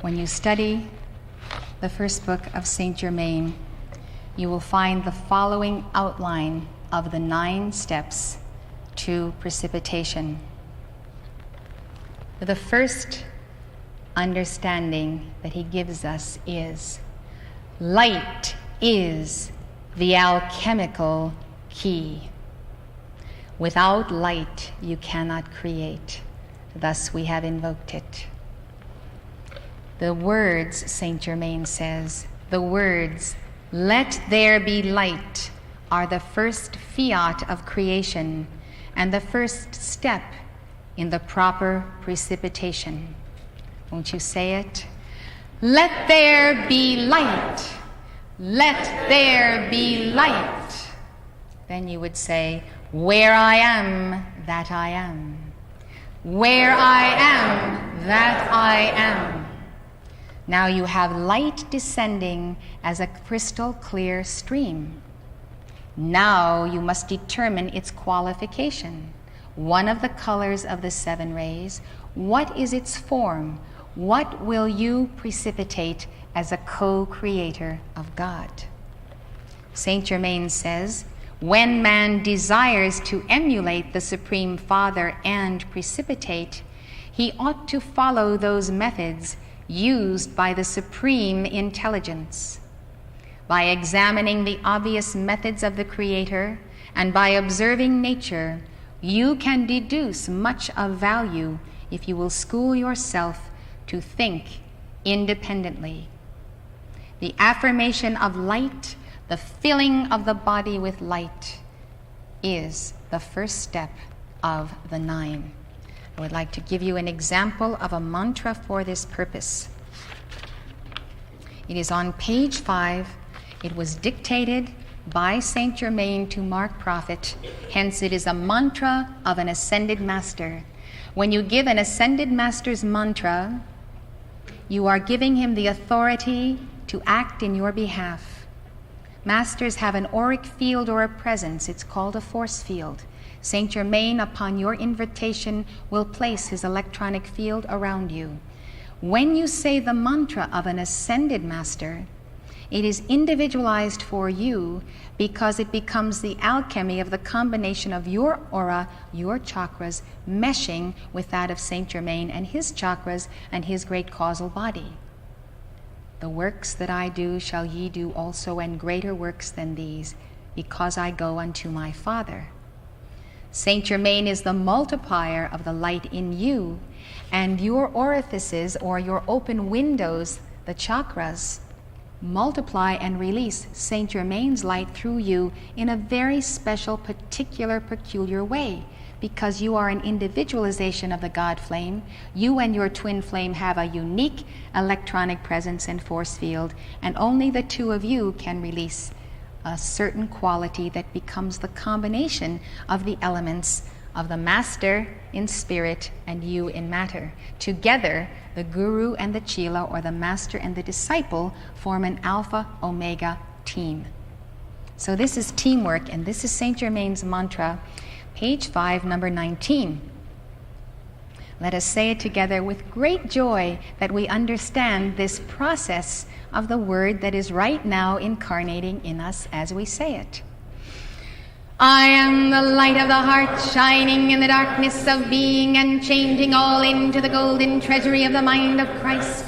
When you study the first book of Saint Germain, you will find the following outline of the 9 steps to precipitation. The first understanding that he gives us is light is the alchemical key. Without light, you cannot create. Thus, we have invoked it. The words, Saint Germain says, the words, "Let there be light," are the first fiat of creation and the first step in the proper precipitation. Won't you say it? Let there be light. Let there be light. Then you would say, where I am, that I am. Where I am, that I am. Now you have light descending as a crystal clear stream. Now you must determine its qualification. One of the colors of the 7 rays, what is its form? What will you precipitate as a co-creator of God? Saint Germain says, when man desires to emulate the Supreme Father and precipitate, he ought to follow those methods used by the Supreme Intelligence. By examining the obvious methods of the Creator and by observing nature, you can deduce much of value if you will school yourself to think independently. The affirmation of light, the filling of the body with light, is the first step of the 9. I would like to give you an example of a mantra for this purpose. It is on page 5. It was dictated by Saint Germain to Mark Prophet. Hence, it is a mantra of an ascended master. When you give an ascended master's mantra, you are giving him the authority to act in your behalf. Masters have an auric field or a presence. It's called a force field. Saint Germain, upon your invitation, will place his electronic field around you. When you say the mantra of an ascended master, it is individualized for you because it becomes the alchemy of the combination of your aura, your chakras, meshing with that of Saint Germain and his chakras and his great causal body. The works that I do shall ye do also, and greater works than these, because I go unto my Father. Saint Germain is the multiplier of the light in you, and your orifices or your open windows, the chakras, multiply and release Saint Germain's light through you in a very special, particular, peculiar way. Because you are an individualization of the God flame, you and your twin flame have a unique electronic presence and force field, and only the 2 of you can release a certain quality that becomes the combination of the elements of the master in spirit and you in matter. Together, the guru and the chela, or the master and the disciple, form an alpha omega team. So this is teamwork, and this is Saint Germain's mantra, page 5, number 19. Let us say it together with great joy that we understand this process of the word that is right now incarnating in us as we say it. I am the light of the heart, shining in the darkness of being and changing all into the golden treasury of the mind of Christ.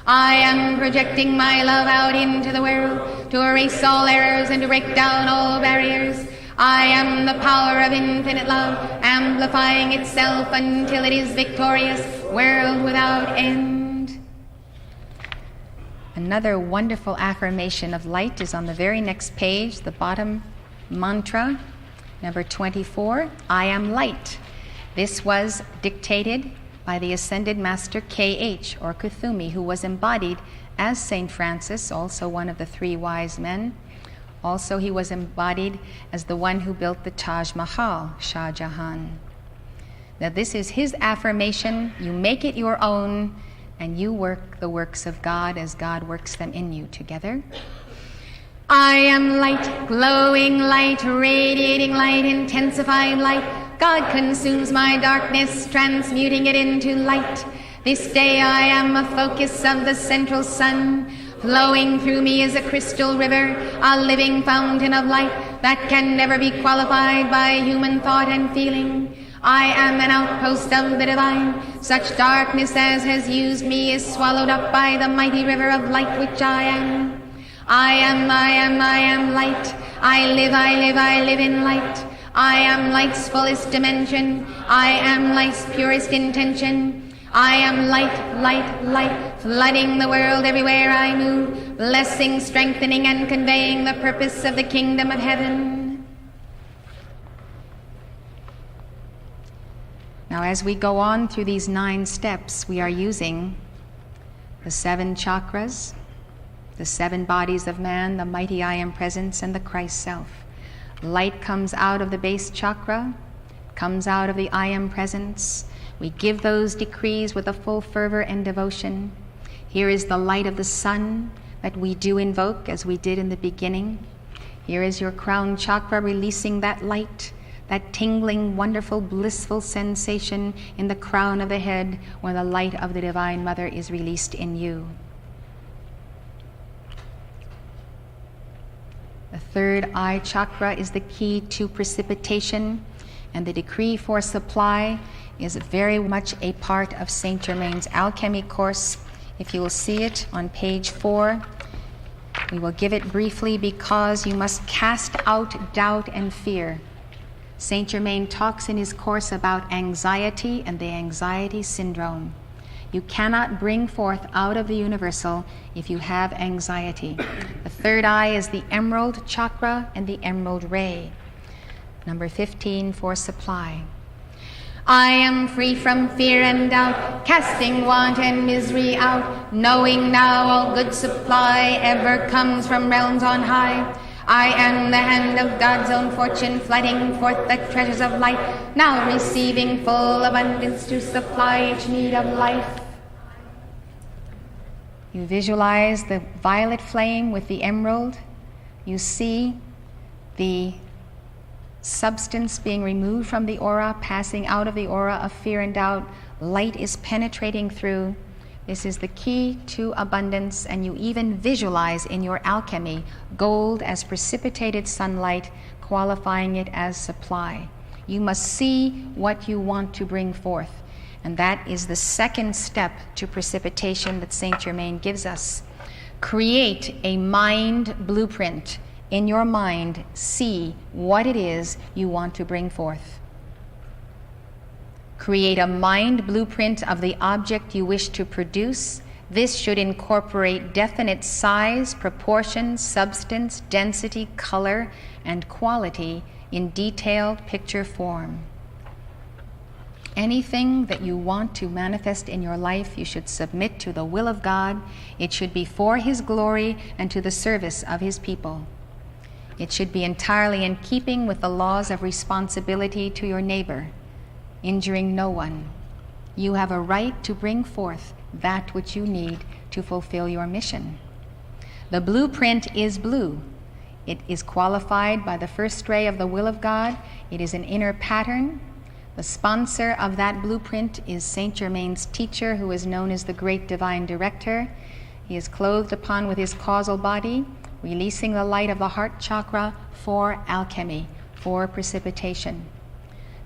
I am projecting my love out into the world to erase all errors and to break down all barriers. I am the power of infinite love, amplifying itself until it is victorious, world without end. Another wonderful affirmation of light is on the very next page, the bottom mantra, number 24, I am light. This was dictated by the Ascended Master K.H. or Kuthumi, who was embodied as Saint Francis, also one of the 3 wise men. Also, he was embodied as the one who built the Taj Mahal, Shah Jahan. Now, this is his affirmation. You make it your own, and you work the works of God as God works them in you together. I am light, glowing light, radiating light, intensifying light. God consumes my darkness, transmuting it into light. This day I am a focus of the central sun. Flowing through me is a crystal river, a living fountain of light that can never be qualified by human thought and feeling. I am an outpost of the divine. Such darkness as has used me is swallowed up by the mighty river of light which I am. I am light. I live in light. I am light's fullest dimension. I am light's purest intention. I am light, flooding the world everywhere I move, blessing, strengthening, and conveying the purpose of the kingdom of heaven. Now, as we go on through these 9 steps, we are using the 7 chakras, the 7 bodies of man, the mighty I Am Presence, and the Christ Self. Light comes out of the base chakra, comes out of the I Am Presence. We give those decrees with a full fervor and devotion. Here is the light of the sun that we do invoke as we did in the beginning. Here is your crown chakra releasing that light, that tingling, wonderful, blissful sensation in the crown of the head when the light of the Divine Mother is released in you. The 3rd eye chakra is the key to precipitation, and the decree for supply is very much a part of Saint Germain's alchemy course. If you will see it on page 4, we will give it briefly because you must cast out doubt and fear. Saint Germain talks in his course about anxiety and the anxiety syndrome. You cannot bring forth out of the universal if you have anxiety. The 3rd eye is the emerald chakra and the emerald ray. Number 15 for supply. I am free from fear and doubt, casting want and misery out, knowing now all good supply ever comes from realms on high. I am the hand of God's own fortune, flooding forth the treasures of light, now receiving full abundance to supply each need of life. You visualize the violet flame with the emerald. You see the substance being removed from the aura, passing out of the aura of fear and doubt. Light is penetrating through. This is the key to abundance, and you even visualize in your alchemy gold as precipitated sunlight, qualifying it as supply. You must see what you want to bring forth, and that is the 2nd step to precipitation that Saint Germain gives us. Create a mind blueprint. In your mind, see what it is you want to bring forth. Create a mind blueprint of the object you wish to produce. This should incorporate definite size, proportion, substance, density, color, and quality in detailed picture form. Anything that you want to manifest in your life, you should submit to the will of God. It should be for His glory and to the service of His people. It should be entirely in keeping with the laws of responsibility to your neighbor, injuring no one. You have a right to bring forth that which you need to fulfill your mission. The blueprint is blue. It is qualified by the first ray of the will of God. It is an inner pattern. The sponsor of that blueprint is Saint Germain's teacher, who is known as the Great Divine Director. He is clothed upon with his causal body, releasing the light of the heart chakra for alchemy, for precipitation.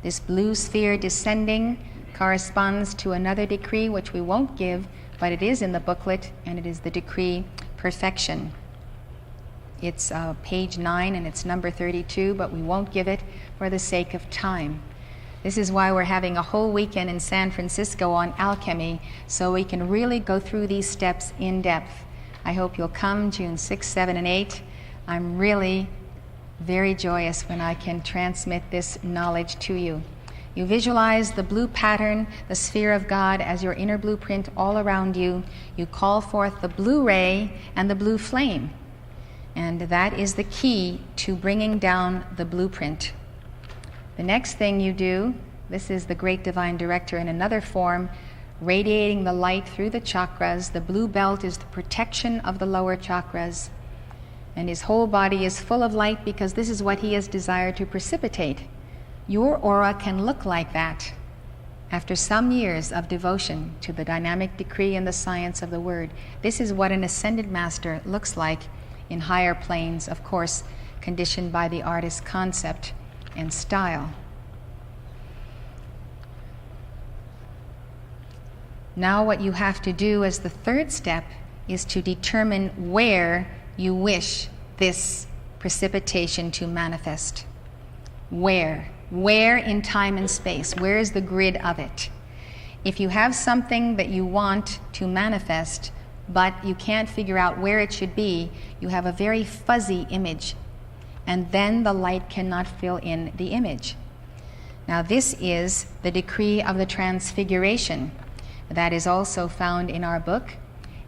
This blue sphere descending corresponds to another decree which we won't give, but it is in the booklet, and it is the decree perfection. It's page 9 and it's number 32, but we won't give it for the sake of time. This is why we're having a whole weekend in San Francisco on alchemy, so we can really go through these steps in depth. I hope you'll come June 6, 7, and 8. I'm really very joyous when I can transmit this knowledge to you. You visualize the blue pattern, the sphere of God, as your inner blueprint all around you. You call forth the blue ray and the blue flame. And that is the key to bringing down the blueprint. The next thing you do, this is the Great Divine Director in another form, radiating the light through the chakras. The blue belt is the protection of the lower chakras. And his whole body is full of light because this is what he has desired to precipitate. Your aura can look like that After some years of devotion to the dynamic decree and the science of the word, this is what an ascended master looks like in higher planes, of course, conditioned by the artist's concept and style. Now what you have to do as the third step is to determine where you wish this precipitation to manifest. Where? Where in time and space? Where is the grid of it? If you have something that you want to manifest, but you can't figure out where it should be, you have a very fuzzy image, and then the light cannot fill in the image. Now this is the decree of the transfiguration. That is also found in our book,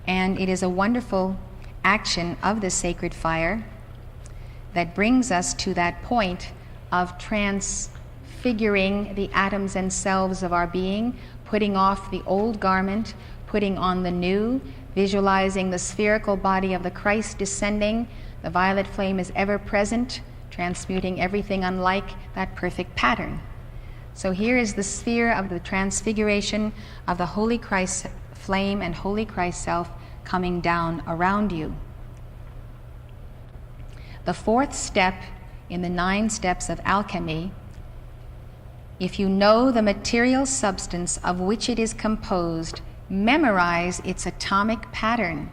and it is a wonderful action of the sacred fire that brings us to that point of transfiguring the atoms and cells of our being, putting off the old garment, putting on the new, visualizing the spherical body of the Christ descending. The violet flame is ever present, transmuting everything unlike that perfect pattern. So here is the sphere of the transfiguration of the Holy Christ flame and Holy Christ self coming down around you. The fourth step in the 9 steps of alchemy, if you know the material substance of which it is composed, memorize its atomic pattern.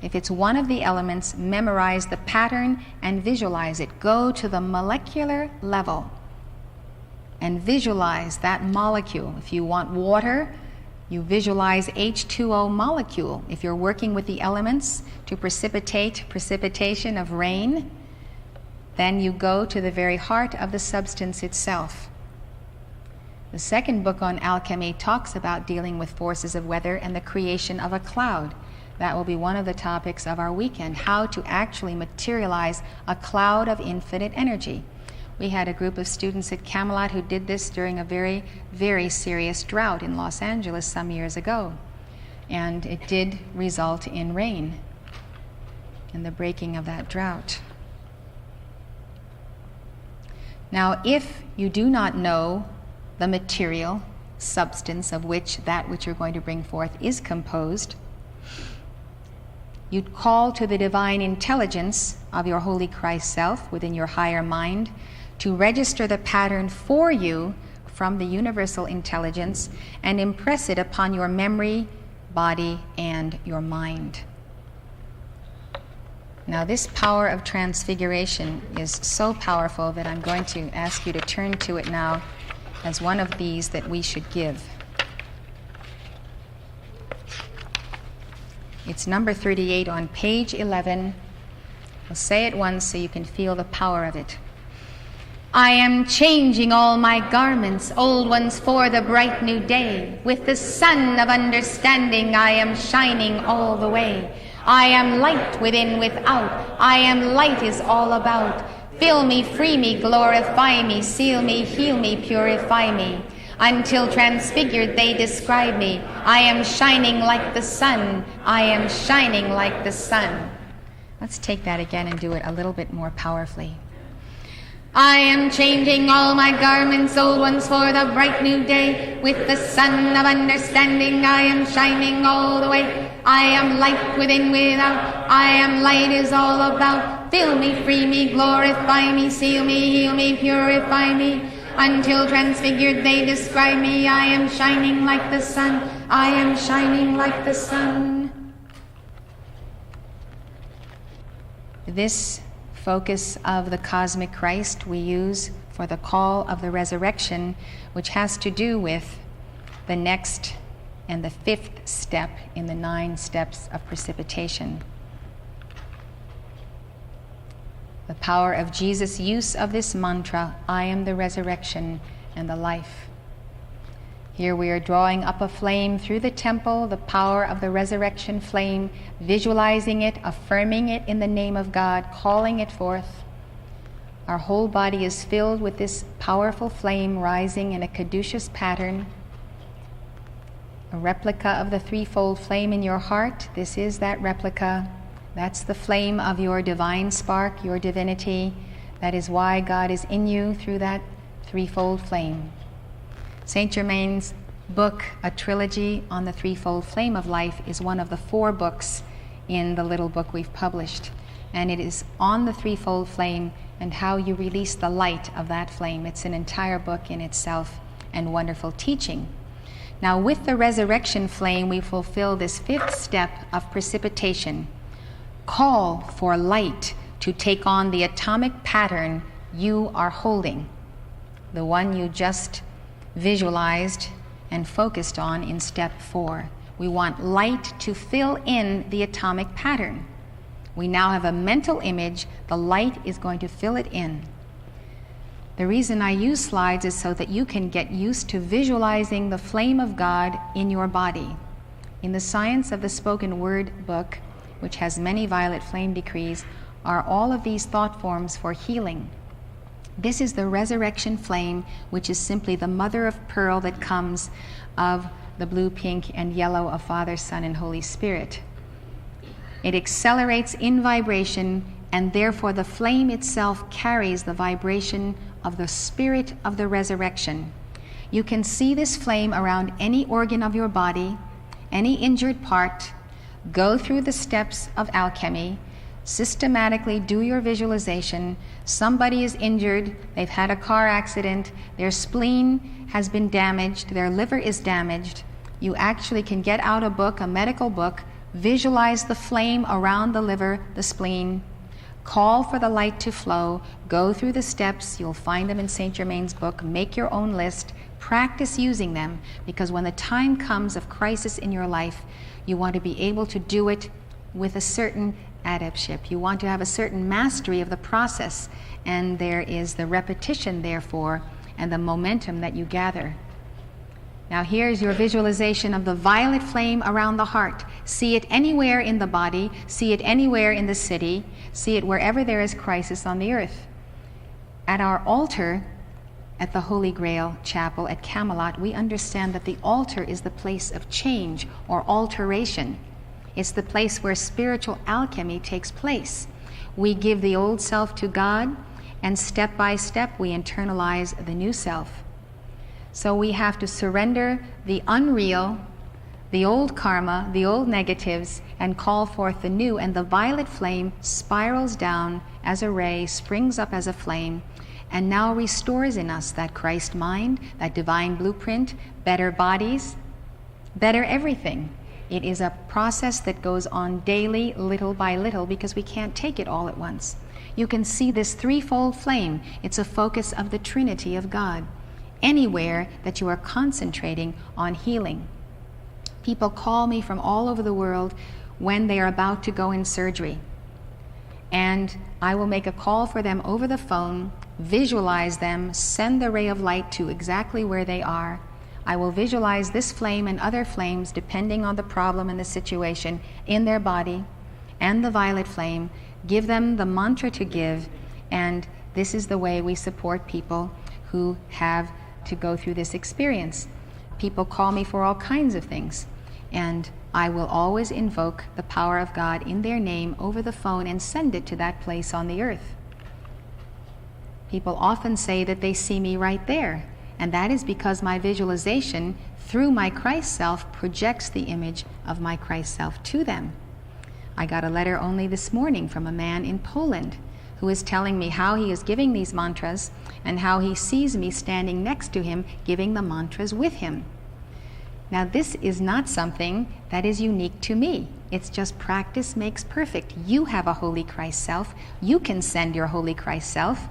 If it's one of the elements, memorize the pattern and visualize it. Go to the molecular level and visualize that molecule. If you want water, you visualize H2O molecule. If you're working with the elements to precipitate precipitation of rain, then you go to the very heart of the substance itself. The second book on alchemy talks about dealing with forces of weather and the creation of a cloud. That will be one of the topics of our weekend, how to actually materialize a cloud of infinite energy. We had a group of students at Camelot who did this during a very, very serious drought in Los Angeles some years ago. And it did result in rain, in the breaking of that drought. Now, if you do not know the material substance of which that which you're going to bring forth is composed, you'd call to the divine intelligence of your Holy Christ self within your higher mind to register the pattern for you from the universal intelligence and impress it upon your memory, body, and your mind. Now this power of transfiguration is so powerful that I'm going to ask you to turn to it now as one of these that we should give. It's number 38 on page 11. I'll say it once so you can feel the power of it. I am changing all my garments, old ones for the bright new day. With the sun of understanding I am shining all the way. I am light within, without. I am light is all about. Fill me, free me, glorify me, seal me, heal me, purify me. Until transfigured they describe me. I am shining like the sun. I am shining like the sun. Let's take that again and do it a little bit more powerfully. I am changing all my garments, old ones for the bright new day. With the sun of understanding I am shining all the way. I am light within, without. I am light is all about. Fill me, free me, glorify me, seal me, heal me, purify me. Until transfigured they describe me. I am shining like the sun. I am shining like the sun. This focus of the cosmic Christ we use for the call of the resurrection, which has to do with the next and the 5th step in the 9 steps of precipitation. The power of Jesus' use of this mantra, I am the resurrection and the life. Here we are drawing up a flame through the temple, the power of the resurrection flame, visualizing it, affirming it in the name of God, calling it forth. Our whole body is filled with this powerful flame rising in a caduceus pattern. A replica of the threefold flame in your heart. This is that replica. That's the flame of your divine spark, your divinity. That is why God is in you through that threefold flame. Saint Germain's book, a trilogy on the threefold flame of life, is one of the 4 books in the little book we've published. And it is on the threefold flame and how you release the light of that flame. It's an entire book in itself and wonderful teaching. Now, with the resurrection flame, we fulfill this 5th step of precipitation. Call for light to take on the atomic pattern you are holding, the one you just visualized and focused on in step 4. We want light to fill in the atomic pattern. We now have a mental image. The light is going to fill it in. The reason I use slides is so that you can get used to visualizing the flame of God in your body. In the Science of the Spoken Word book, which has many violet flame decrees, are all of these thought forms for healing. This is the resurrection flame, which is simply the mother of pearl that comes of the blue, pink, and yellow of Father, Son, and Holy Spirit. It accelerates in vibration, and therefore the flame itself carries the vibration of the spirit of the resurrection. You can see this flame around any organ of your body, any injured part. Go through the steps of alchemy. Systematically do your visualization. Somebody is injured, they've had a car accident, their spleen has been damaged, their liver is damaged. You actually can get out a book, a medical book, visualize the flame around the liver, the spleen, call for the light to flow, go through the steps. You'll find them in Saint Germain's book. Make your own list, practice using them, because when the time comes of crisis in your life, you want to be able to do it with a certain adeptship. You want to have a certain mastery of the process, and there is the repetition, therefore, and the momentum that you gather. Now here's your visualization of the violet flame around the heart. See it anywhere in the body, see it anywhere in the city, see it wherever there is crisis on the earth. At our altar, at the Holy Grail Chapel at Camelot, we understand that the altar is the place of change or alteration. It's the place where spiritual alchemy takes place. We give the old self to God, and step by step we internalize the new self. So we have to surrender the unreal, the old karma, the old negatives, and call forth the new. And the violet flame spirals down as a ray, springs up as a flame, and now restores in us that Christ mind, that divine blueprint, better bodies, better everything. It is a process that goes on daily, little by little, because we can't take it all at once. You can see this threefold flame. It's a focus of the Trinity of God. Anywhere that you are concentrating on healing. People call me from all over the world when they are about to go in surgery. And I will make a call for them over the phone, visualize them, send the ray of light to exactly where they are. I will visualize this flame and other flames, depending on the problem and the situation, in their body, and the violet flame, give them the mantra to give, and this is the way we support people who have to go through this experience. People call me for all kinds of things, and I will always invoke the power of God in their name over the phone and send it to that place on the earth. People often say that they see me right there, and that is because my visualization through my Christ self projects the image of my Christ self to them. I got a letter only this morning from a man in Poland who is telling me how he is giving these mantras and how he sees me standing next to him giving the mantras with him. Now, this is not something that is unique to me. It's just practice makes perfect. You have a Holy Christ self. You can send your Holy Christ self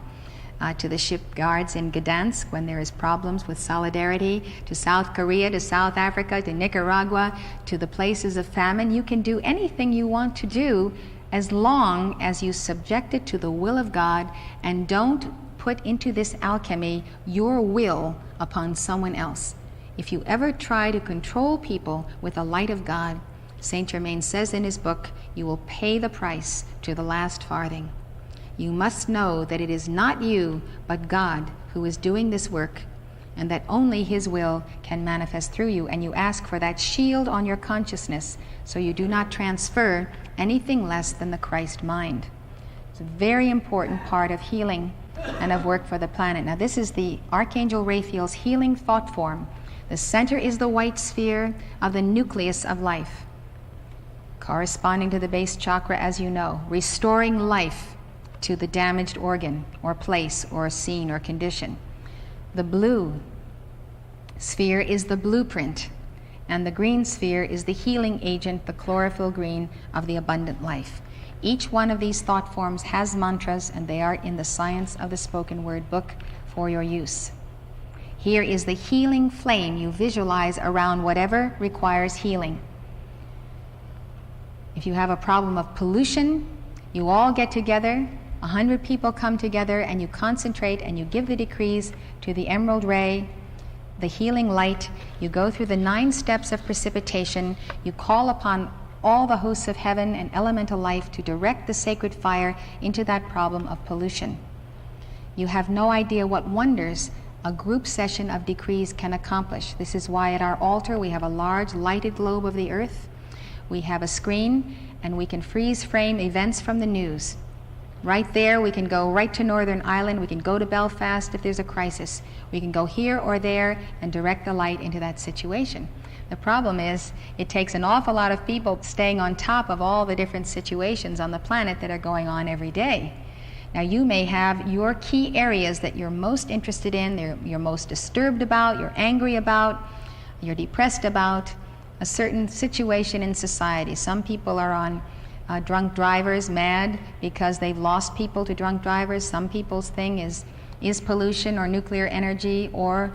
to the shipyards in Gdansk when there is problems with solidarity, to South Korea, to South Africa, to Nicaragua, to the places of famine. You can do anything you want to do as long as you subject it to the will of God and don't put into this alchemy your will upon someone else. If you ever try to control people with the light of God, Saint Germain says in his book, you will pay the price to the last farthing. You must know that it is not you, but God who is doing this work, and that only his will can manifest through you. And you ask for that shield on your consciousness so you do not transfer anything less than the Christ mind. It's a very important part of healing and of work for the planet. Now, this is the Archangel Raphael's healing thought form. The center is the white sphere of the nucleus of life, corresponding to the base chakra, as you know, restoring life to the damaged organ or place or scene or condition. The blue sphere is the blueprint, and the green sphere is the healing agent, the chlorophyll green of the abundant life. Each one of these thought forms has mantras, and they are in the Science of the Spoken Word book for your use. Here is the healing flame you visualize around whatever requires healing. If you have a problem of pollution, you all get together, 100 people come together, and you concentrate and you give the decrees to the emerald ray, the healing light. You go through the 9 steps of precipitation. You call upon all the hosts of heaven and elemental life to direct the sacred fire into that problem of pollution. You have no idea what wonders a group session of decrees can accomplish. This is why at our altar we have a large lighted globe of the earth. We have a screen, and we can freeze frame events from the news. Right there, we can go right to Northern Ireland. We can go to Belfast if there's a crisis. We can go here or there and direct the light into that situation. The problem is, it takes an awful lot of people staying on top of all the different situations on the planet that are going on every day. Now, you may have your key areas that you're most interested in, you're most disturbed about, you're angry about, you're depressed about, a certain situation in society. Some people are on drunk drivers, mad because they've lost people to drunk drivers. Some people's thing is pollution or nuclear energy or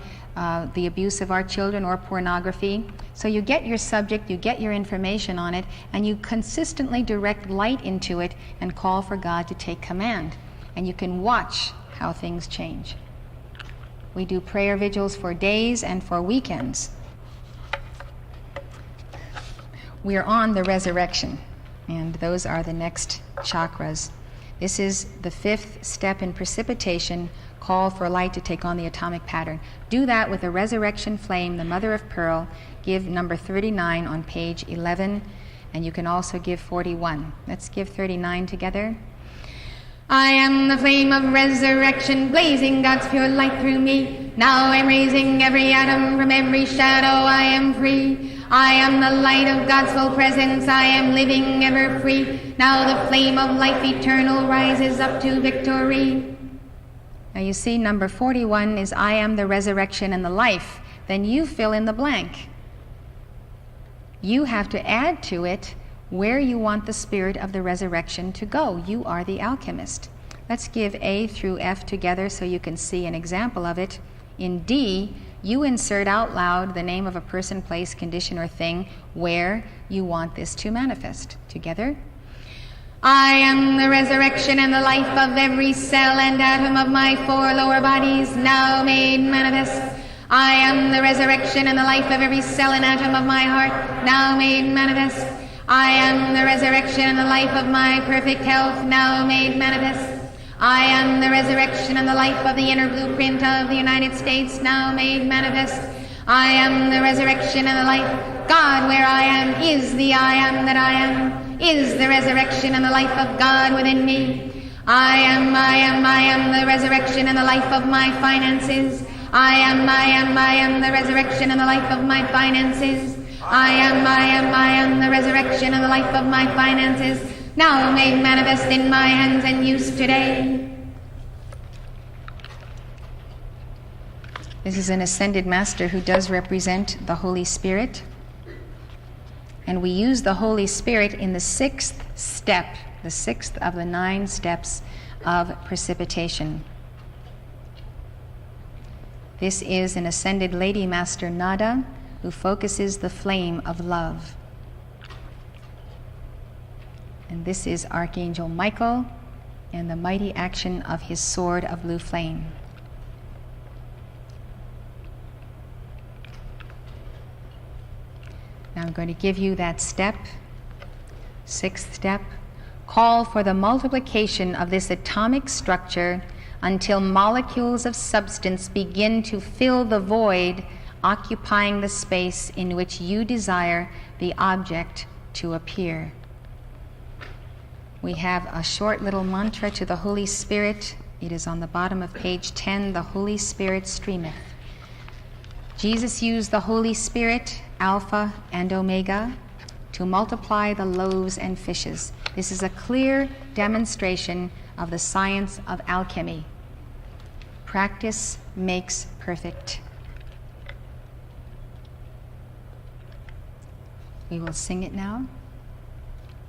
the abuse of our children or pornography. So you get your subject, you get your information on it, and you consistently direct light into it and call for God to take command. And you can watch how things change. We do prayer vigils for days and for weekends. We are on the resurrection, and those are the next chakras. This is the 5th step in precipitation, call for light to take on the atomic pattern. Do that with the resurrection flame, the mother of pearl. Give number 39 on page 11, and you can also give 41. Let's give 39 together. I am the flame of resurrection, blazing God's pure light through me. Now I'm raising every atom from every shadow. I am free. I am the light of God's full presence. I am living ever free. Now the flame of life eternal rises up to victory. Now you see number 41 is I am the resurrection and the life. Then you fill in the blank. You have to add to it where you want the spirit of the resurrection to go. You are the alchemist. Let's give A through F together so you can see an example of it. In D, you insert out loud the name of a person, place, condition, or thing where you want this to manifest. Together. I am the resurrection and the life of every cell and atom of my 4 lower bodies, now made manifest. I am the resurrection and the life of every cell and atom of my heart, now made manifest. I am the resurrection and the life of my perfect health, now made manifest. I am the resurrection and the life of the inner blueprint of the United States, now made manifest. I am the resurrection and the life. God, where I am, is the I am that I am, is the resurrection and the life of God within me. I am the resurrection and the life of my finances. I am the resurrection and the life of my finances. I am the resurrection and the life of my finances, now made manifest in my hands and used today. This is an ascended master who does represent the Holy Spirit. And we use the Holy Spirit in the 6th step, the 6th of the 9 steps of precipitation. This is an ascended lady master, Nada, who focuses the flame of love. And this is Archangel Michael and the mighty action of his sword of blue flame. Now I'm going to give you that step, 6th step. Call for the multiplication of this atomic structure until molecules of substance begin to fill the void, occupying the space in which you desire the object to appear. We have a short little mantra to the Holy Spirit. It is on the bottom of page 10. The Holy Spirit streameth. Jesus used the Holy Spirit, Alpha and Omega, to multiply the loaves and fishes. This is a clear demonstration of the science of alchemy. Practice makes perfect. We will sing it now.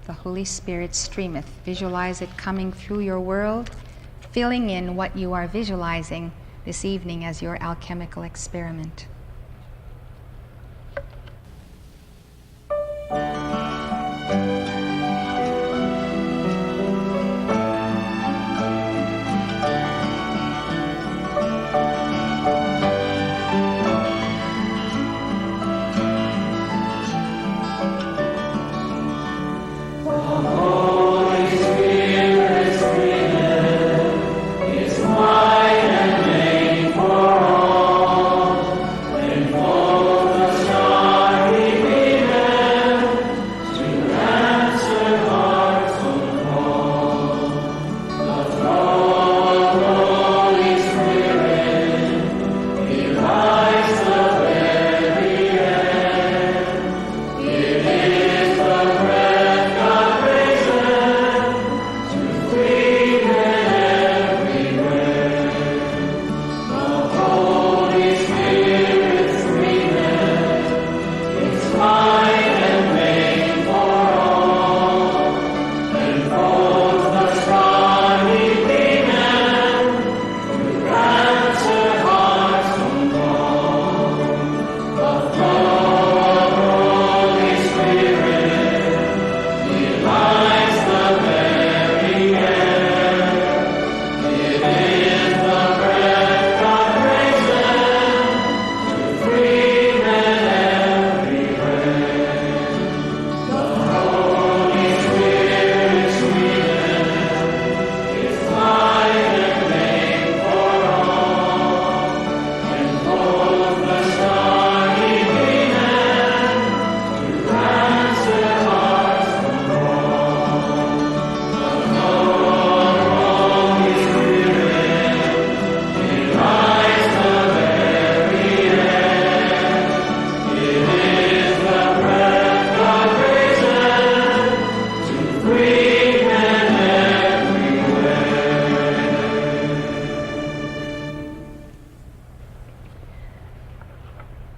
The Holy Spirit streameth. Visualize it coming through your world, filling in what you are visualizing this evening as your alchemical experiment.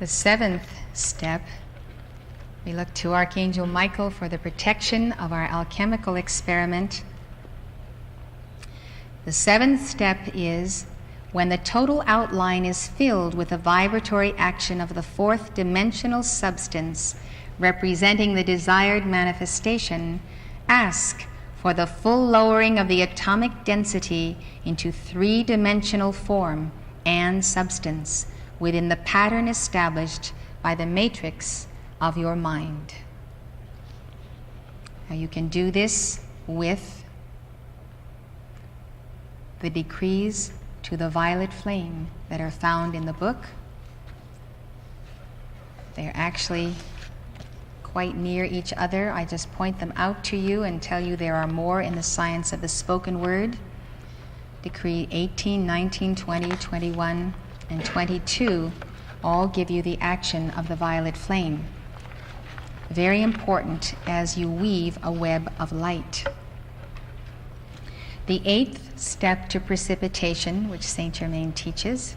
The seventh step, we look to Archangel Michael for the protection of our alchemical experiment. The seventh step is when the total outline is filled with the vibratory action of the fourth dimensional substance representing the desired manifestation, ask for the full lowering of the atomic density into three-dimensional form and substance within the pattern established by the matrix of your mind. Now you can do this with the decrees to the violet flame that are found in the book. They're actually quite near each other. I just point them out to you and tell you there are more in the science of the spoken word. Decree 18, 19, 20, 21, and 22 all give you the action of the violet flame. Very important as you weave a web of light. The eighth step to precipitation, which Saint Germain teaches,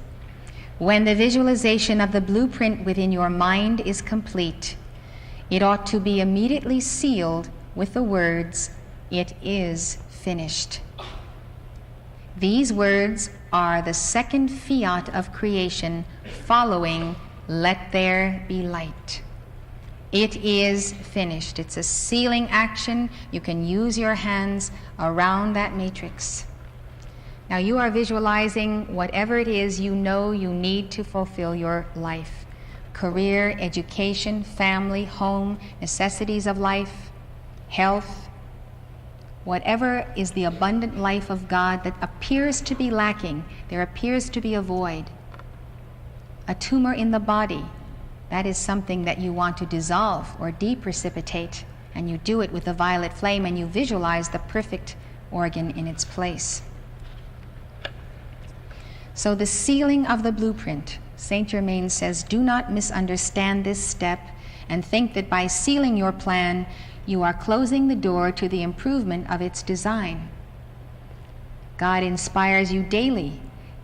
when the visualization of the blueprint within your mind is complete, it ought to be immediately sealed with the words, "It is finished." These words are the second fiat of creation following "Let there be light." It is finished. It's a sealing action. You can use your hands around that matrix. Now you are visualizing whatever it is you know you need to fulfill your life. Career, education, family, home, necessities of life, health, whatever is the abundant life of God that appears to be lacking, there appears to be a void. A tumor in the body, that is something that you want to dissolve or deprecipitate, and you do it with the violet flame and you visualize the perfect organ in its place. So the sealing of the blueprint Saint Germain says, do not misunderstand this step and think that by sealing your plan, you are closing the door to the improvement of its design. God inspires you daily.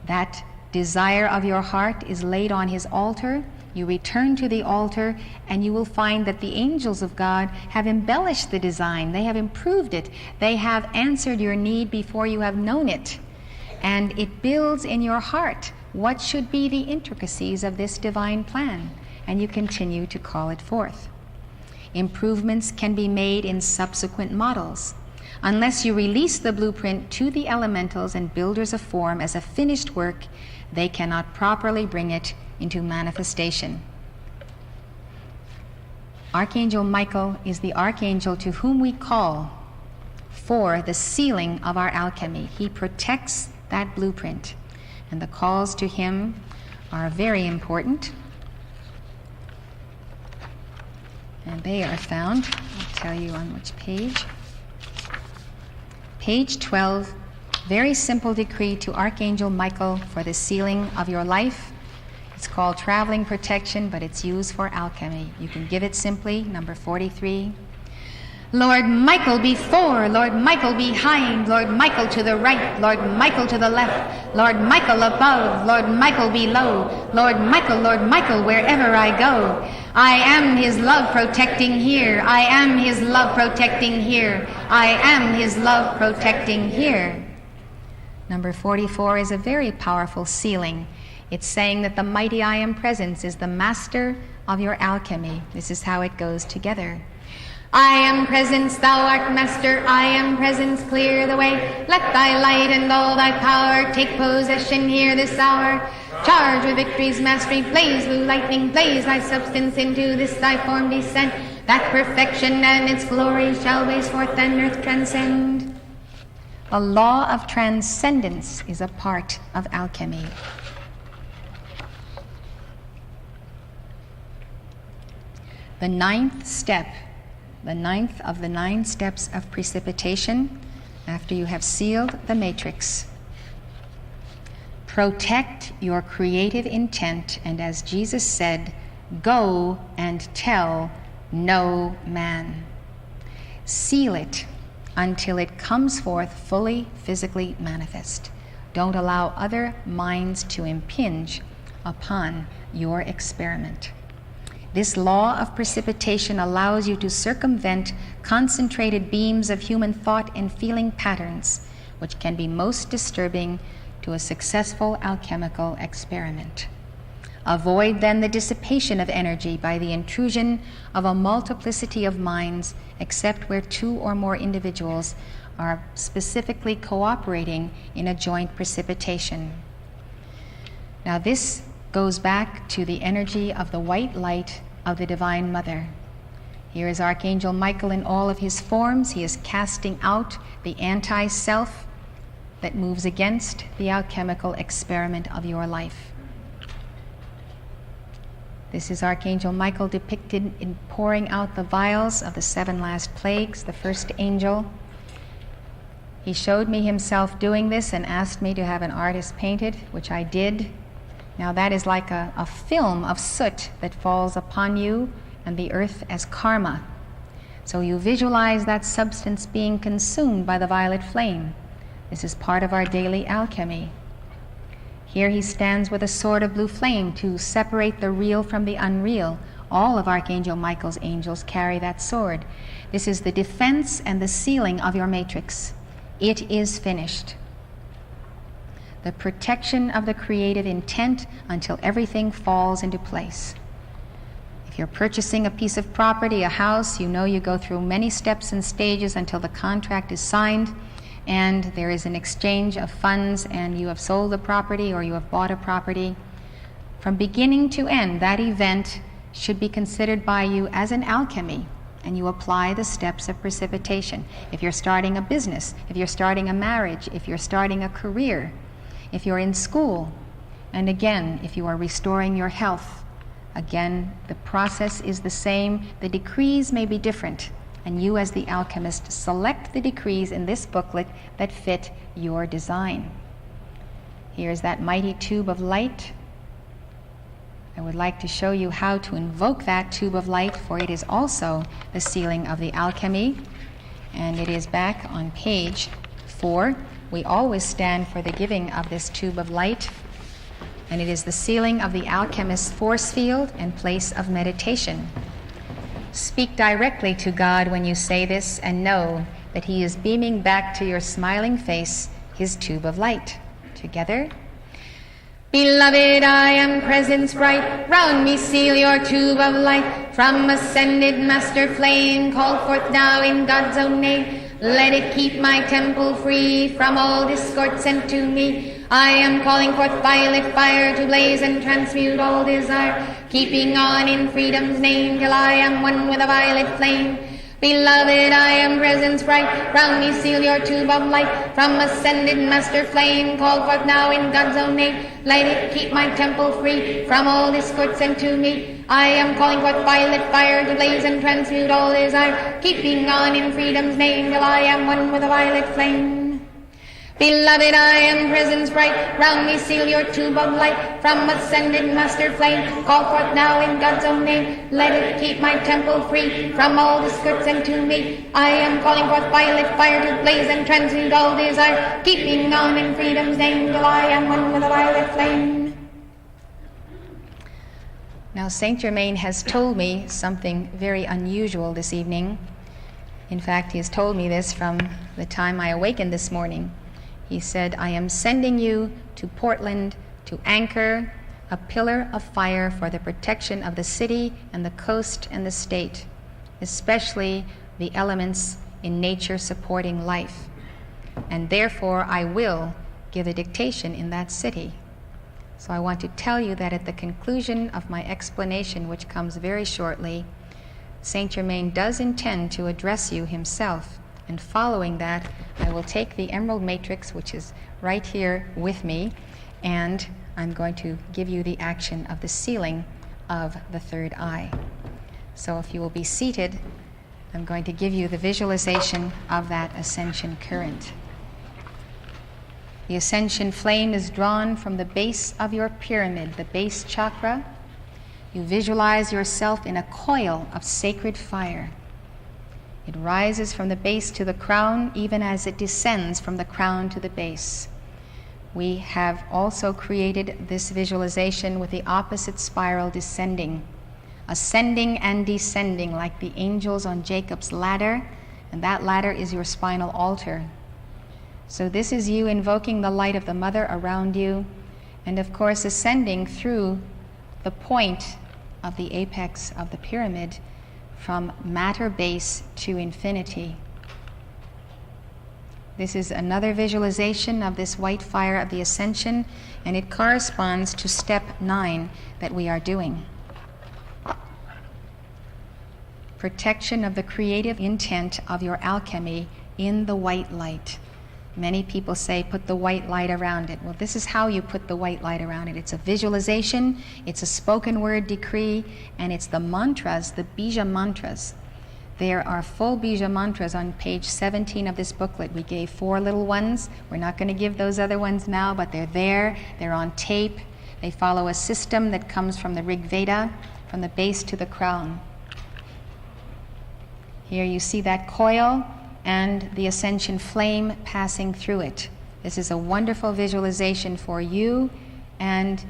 That desire of your heart is laid on his altar. You return to the altar, and you will find that the angels of God have embellished the design. They have improved it. They have answered your need before you have known it. And it builds in your heart what should be the intricacies of this divine plan, and you continue to call it forth. Improvements can be made in subsequent models. Unless you release the blueprint to the elementals and builders of form as a finished work, they cannot properly bring it into manifestation. Archangel Michael is the archangel to whom we call for the sealing of our alchemy. He protects that blueprint, and the calls to him are very important. And they are found, I'll tell you on which page. Page 12, very simple decree to Archangel Michael for the sealing of your life. It's called traveling protection, but it's used for alchemy. You can give it simply, number 43. Lord Michael before, Lord Michael behind, Lord Michael to the right, Lord Michael to the left, Lord Michael above, Lord Michael below, Lord Michael, wherever I go. I am his love protecting here. I am his love protecting here. I am his love protecting here. Number 44 is a very powerful sealing. It's saying that the mighty I Am Presence is the master of your alchemy. This is how it goes together. I am presence, thou art master. I am presence, clear the way. Let thy light and all thy power take possession here this hour. Charge with victory's mastery, blaze blue lightning, blaze thy substance into this thy form descend. That perfection and its glory shall blaze forth and earth transcend. The law of transcendence is a part of alchemy. The ninth step, the ninth of the 9 steps of precipitation, after you have sealed the matrix. Protect your creative intent, and as Jesus said, go and tell no man. Seal it until it comes forth fully physically manifest. Don't allow other minds to impinge upon your experiment. This law of precipitation allows you to circumvent concentrated beams of human thought and feeling patterns, which can be most disturbing to a successful alchemical experiment. Avoid then the dissipation of energy by the intrusion of a multiplicity of minds, except where 2 or more individuals are specifically cooperating in a joint precipitation. Now this goes back to the energy of the white light of the Divine Mother. Here is Archangel Michael in all of his forms. He is casting out the anti-self that moves against the alchemical experiment of your life. This is Archangel Michael depicted in pouring out the vials of the 7 last plagues, the first angel. He showed me himself doing this and asked me to have an artist paint it, which I did. Now that is like a film of soot that falls upon you and the earth as karma. So you visualize that substance being consumed by the violet flame. This is part of our daily alchemy. Here he stands with a sword of blue flame to separate the real from the unreal. All of Archangel Michael's angels carry that sword. This is the defense and the sealing of your matrix. It is finished. The protection of the creative intent until everything falls into place. If you're purchasing a piece of property, a house, you know you go through many steps and stages until the contract is signed and there is an exchange of funds and you have sold the property or you have bought a property. From beginning to end, that event should be considered by you as an alchemy, and you apply the steps of precipitation. If you're starting a business, if you're starting a marriage, if you're starting a career, if you're in school, and again, if you are restoring your health, again, the process is the same. The decrees may be different, and you as the alchemist select the decrees in this booklet that fit your design. Here's that mighty tube of light. I would like to show you how to invoke that tube of light, for it is also the sealing of the alchemy. And it is back on page 4. We always stand for the giving of this tube of light. And it is the sealing of the alchemist's force field and place of meditation. Speak directly to God when you say this, and know that He is beaming back to your smiling face His tube of light. Together. Beloved, I am presence bright. Round me seal your tube of light. From ascended master flame, call forth now in God's own name. Let it keep my temple free from all discord sent to me. I am calling forth violet fire to blaze and transmute all desire, keeping on in freedom's name till I am one with a violet flame. Beloved, I am presence bright. Round me seal your tube of light. From ascended master flame, call forth now in God's own name. Let it keep my temple free from all discord sent to me. I am calling forth violet fire to blaze and transmute all desire, keeping on in freedom's name till I am one with a violet flame. Beloved, I am presence bright. Round me seal your tube of light. From ascended master flame, call forth now in God's own name. Let it keep my temple free from all discord sent to me. I am calling forth violet fire to blaze and transmute all desire, keeping on in freedom's name till I am one with a violet flame. Now, Saint Germain has told me something very unusual this evening. In fact, he has told me this from the time I awakened this morning. He said, I am sending you to Portland to anchor a pillar of fire for the protection of the city and the coast and the state, especially the elements in nature supporting life. And therefore, I will give a dictation in that city. So I want to tell you that at the conclusion of my explanation, which comes very shortly, Saint Germain does intend to address you himself. And following that, I will take the emerald matrix, which is right here with me, and I'm going to give you the action of the sealing of the third eye. So if you will be seated, I'm going to give you the visualization of that ascension current. The ascension flame is drawn from the base of your pyramid, the base chakra. You visualize yourself in a coil of sacred fire. It rises from the base to the crown, even as it descends from the crown to the base. We have also created this visualization with the opposite spiral descending, ascending and descending like the angels on Jacob's ladder, and that ladder is your spinal altar. So this is you invoking the light of the Mother around you, and of course ascending through the point of the apex of the pyramid, from matter base to infinity. This is another visualization of this white fire of the ascension, and it corresponds to step 9 that we are doing. Protection of the creative intent of your alchemy in the white light. Many people say, put the white light around it. Well, this is how you put the white light around it. It's a visualization, it's a spoken word decree, and it's the mantras, the bija mantras. There are full bija mantras on page 17 of this booklet. We gave 4 little ones. We're not going to give those other ones now, but they're there. They're on tape. They follow a system that comes from the Rig Veda, from the base to the crown. Here you see that coil and the ascension flame passing through it. This is a wonderful visualization for you and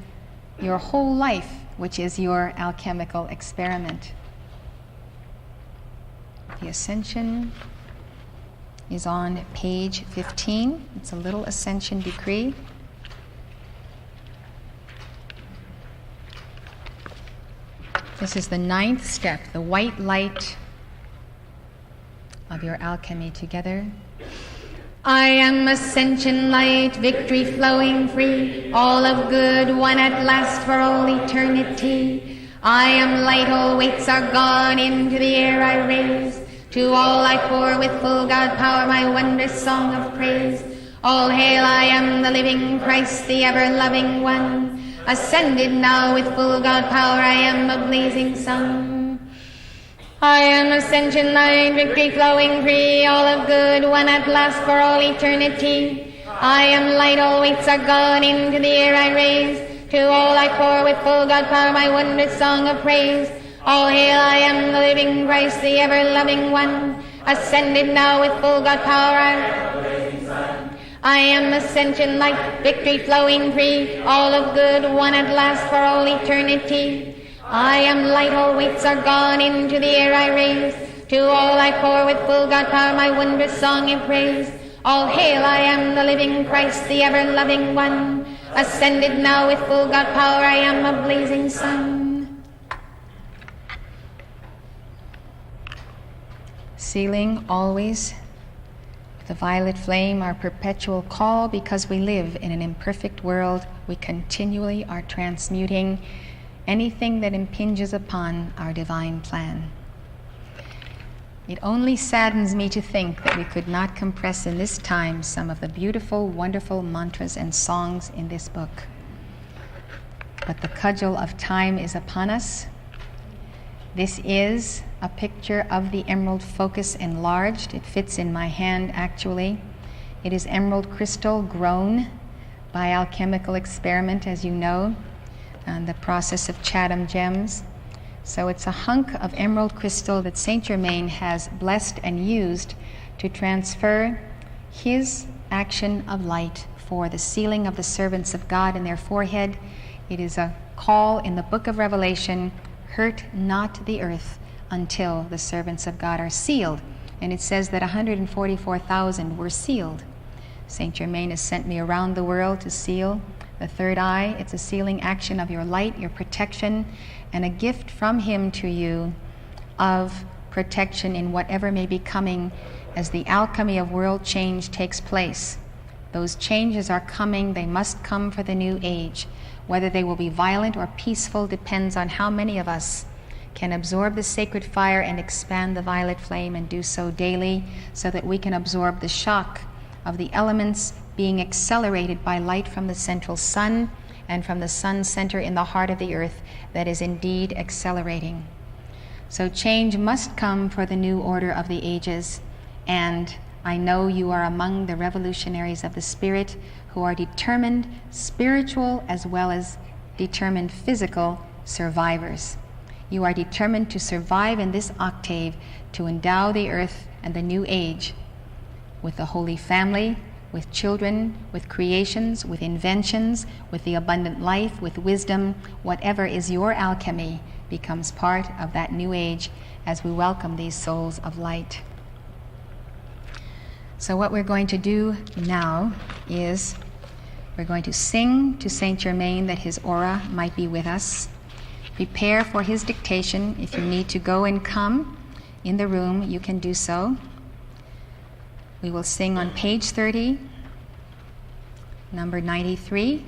your whole life, which is your alchemical experiment. The ascension is on page 15. It's a little ascension decree. This is the 9th step, the white light of your alchemy. Together. I am ascension light, victory flowing free, all of good won at last for all eternity. I am light, all weights are gone, into the air I raise. To all I pour with full God power my wondrous song of praise. All hail, I am the living Christ, the ever-loving one. Ascended now with full God power, I am a blazing sun. I am ascension light, victory flowing free, all of good won at last for all eternity. I am light, all weights are gone, into the air I raise. To all I pour with full God power my wondrous song of praise. All hail, I am the living Christ, the ever-loving one, ascended now with full God power. I am Ascension light, victory flowing free, all of good won at last for all eternity. I am light, all weights are gone, into the air I raise. To all I pour with full God power my wondrous song of praise. All hail, I am the living Christ, the ever-loving one, ascended now with full God power, I am a blazing sun. Sealing always the violet flame, our perpetual call, because we live in an imperfect world. We continually are transmuting anything that impinges upon our divine plan. It only saddens me to think that we could not compress in this time some of the beautiful, wonderful mantras and songs in this book. But the cudgel of time is upon us. This is a picture of the emerald focus enlarged. It fits in my hand, actually. It is emerald crystal grown by alchemical experiment, as you know, and the process of Chatham gems. So it's a hunk of emerald crystal that Saint Germain has blessed and used to transfer his action of light for the sealing of the servants of God in their forehead. It is a call in the book of Revelation, hurt not the earth until the servants of God are sealed. And it says that 144,000 were sealed. Saint Germain has sent me around the world to seal the third eye. It's a sealing action of your light, your protection, and a gift from him to you of protection in whatever may be coming as the alchemy of world change takes place. Those changes are coming. They must come for the new age. Whether they will be violent or peaceful depends on how many of us can absorb the sacred fire and expand the violet flame, and do so daily, so that we can absorb the shock of the elements being accelerated by light from the central sun and from the sun center in the heart of the earth that is indeed accelerating. So change must come for the new order of the ages, and I know you are among the revolutionaries of the Spirit who are determined spiritual as well as determined physical survivors. You are determined to survive in this octave, to endow the earth and the new age with the Holy Family, with children, with creations, with inventions, with the abundant life, with wisdom. Whatever is your alchemy becomes part of that new age as we welcome these souls of light. So what we're going to do now is we're going to sing to Saint Germain that his aura might be with us. Prepare for his dictation. If you need to go and come in the room, you can do so. We will sing on page 30, number 93,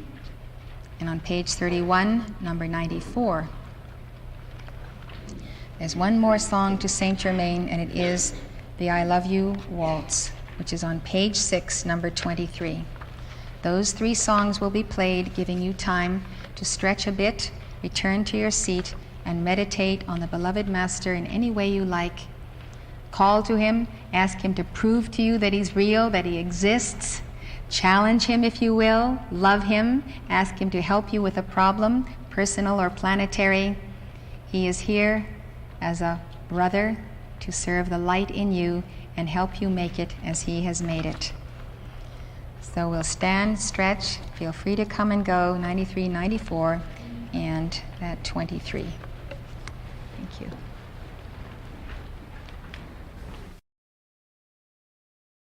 and on page 31, number 94. There's one more song to Saint Germain, and it is the I Love You Waltz, which is on page 6, number 23. Those three songs will be played, giving you time to stretch a bit, return to your seat, and meditate on the beloved Master in any way you like. Call to him, ask him to prove to you that he's real, that he exists. Challenge him if you will, love him, ask him to help you with a problem, personal or planetary. He is here as a brother to serve the light in you and help you make it as he has made it. So we'll stand, stretch, feel free to come and go, 93, 94, and at 23. Thank you.